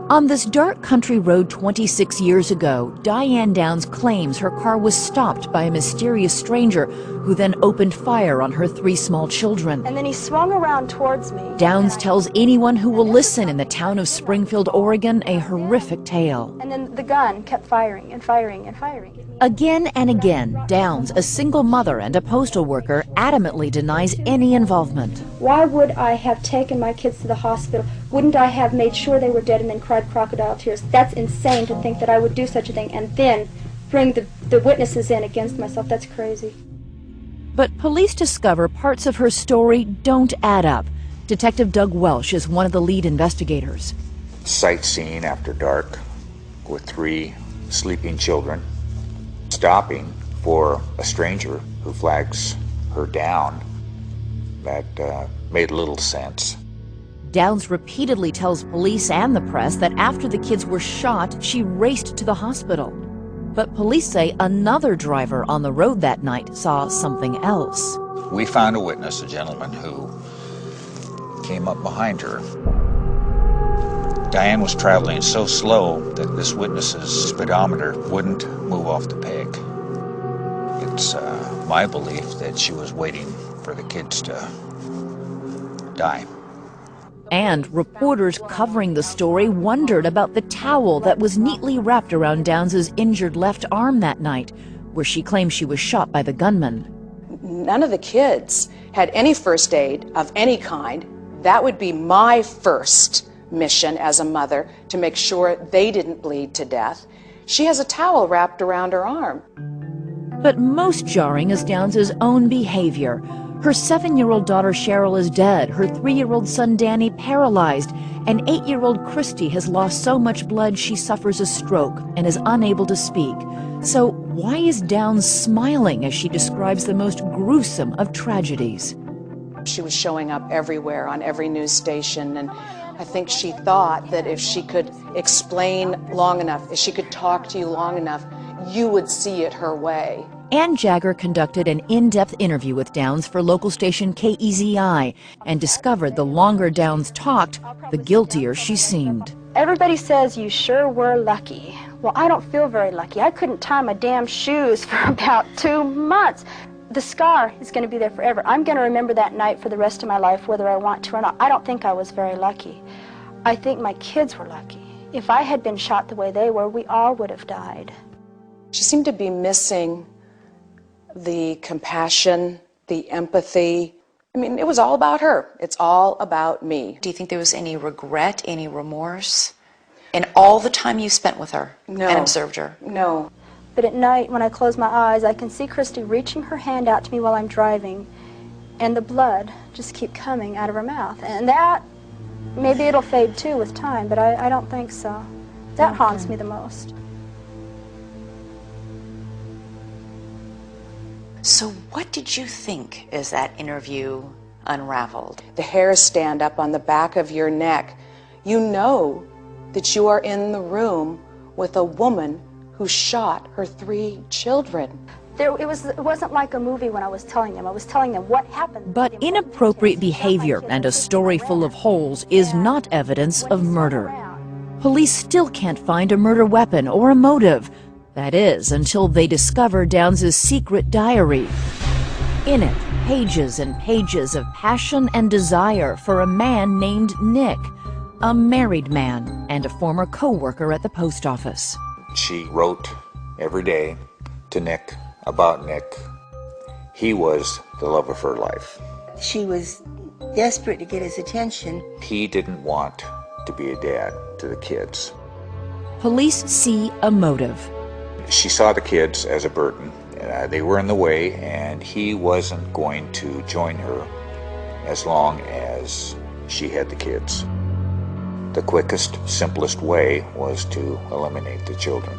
On this dark country road 26 years ago, Diane Downs claims her car was stopped by a mysterious stranger who then opened fire on her 3 small children. And then he swung around towards me. Downs tells anyone who will listen in the town of Springfield, Oregon, a horrific tale. And then the gun kept firing and firing and firing. Again and again, Downs, a single mother and a postal worker, adamantly denies any involvement. Why would I have taken my kids to the hospital? Wouldn't I have made sure they were dead and then cried crocodile tears? That's insane to think that I would do such a thing and then bring the witnesses in against myself. That's crazy. But police discover parts of her story don't add up. Detective Doug Welsh is one of the lead investigators. Sightseeing after dark with 3 sleeping children, stopping for a stranger who flags her down, that made little sense. Downs repeatedly tells police and the press that after the kids were shot, she raced to the hospital. But police say another driver on the road that night saw something else. We found a witness, a gentleman who came up behind her. Diane was traveling so slow that this witness's speedometer wouldn't move off the peg. It's my belief that she was waiting for the kids to die. And reporters covering the story wondered about the towel that was neatly wrapped around Downs' injured left arm that night, where she claims she was shot by the gunman. None of the kids had any first aid of any kind. That would be my first mission as a mother, to make sure they didn't bleed to death. She has a towel wrapped around her arm. But most jarring is Downs' own behavior. Her 7-year-old daughter Cheryl is dead, her 3-year-old son Danny paralyzed, and 8-year-old Christy has lost so much blood she suffers a stroke and is unable to speak. So why is Downs smiling as she describes the most gruesome of tragedies? She was showing up everywhere on every news station, and I think she thought that if she could explain long enough, if she could talk to you long enough, you would see it her way. Ann Jagger conducted an in-depth interview with Downs for local station KEZI and discovered the longer Downs talked, the guiltier she seemed. Everybody says you sure were lucky. Well, I don't feel very lucky. I couldn't tie my damn shoes for about 2 months. The scar is going to be there forever. I'm going to remember that night for the rest of my life, whether I want to or not. I don't think I was very lucky. I think my kids were lucky. If I had been shot the way they were, we all would have died. She seemed to be missing the compassion, the empathy. I mean, it was all about her. It's all about me. Do you think there was any regret, any remorse in all the time you spent with her and observed her? No. But at night, when I close my eyes, I can see Christy reaching her hand out to me while I'm driving, and the blood just keep coming out of her mouth. And that, maybe it'll fade too with time, but I don't think so. That haunts me the most. So what did you think as that interview unraveled? The hairs stand up on the back of your neck. You know that you are in the room with a woman who shot her 3 children. It wasn't like a movie when I was telling them. I was telling them what happened. But inappropriate behavior and a story full of holes is not evidence of murder. Police still can't find a murder weapon or a motive. That is, until they discover Downs' secret diary. In it, pages and pages of passion and desire for a man named Nick, a married man and a former co-worker at the post office. She wrote every day to Nick about Nick. He was the love of her life. She was desperate to get his attention. He didn't want to be a dad to the kids. Police see a motive. She saw the kids as a burden. They were in the way, and he wasn't going to join her as long as she had the kids. The quickest, simplest way was to eliminate the children.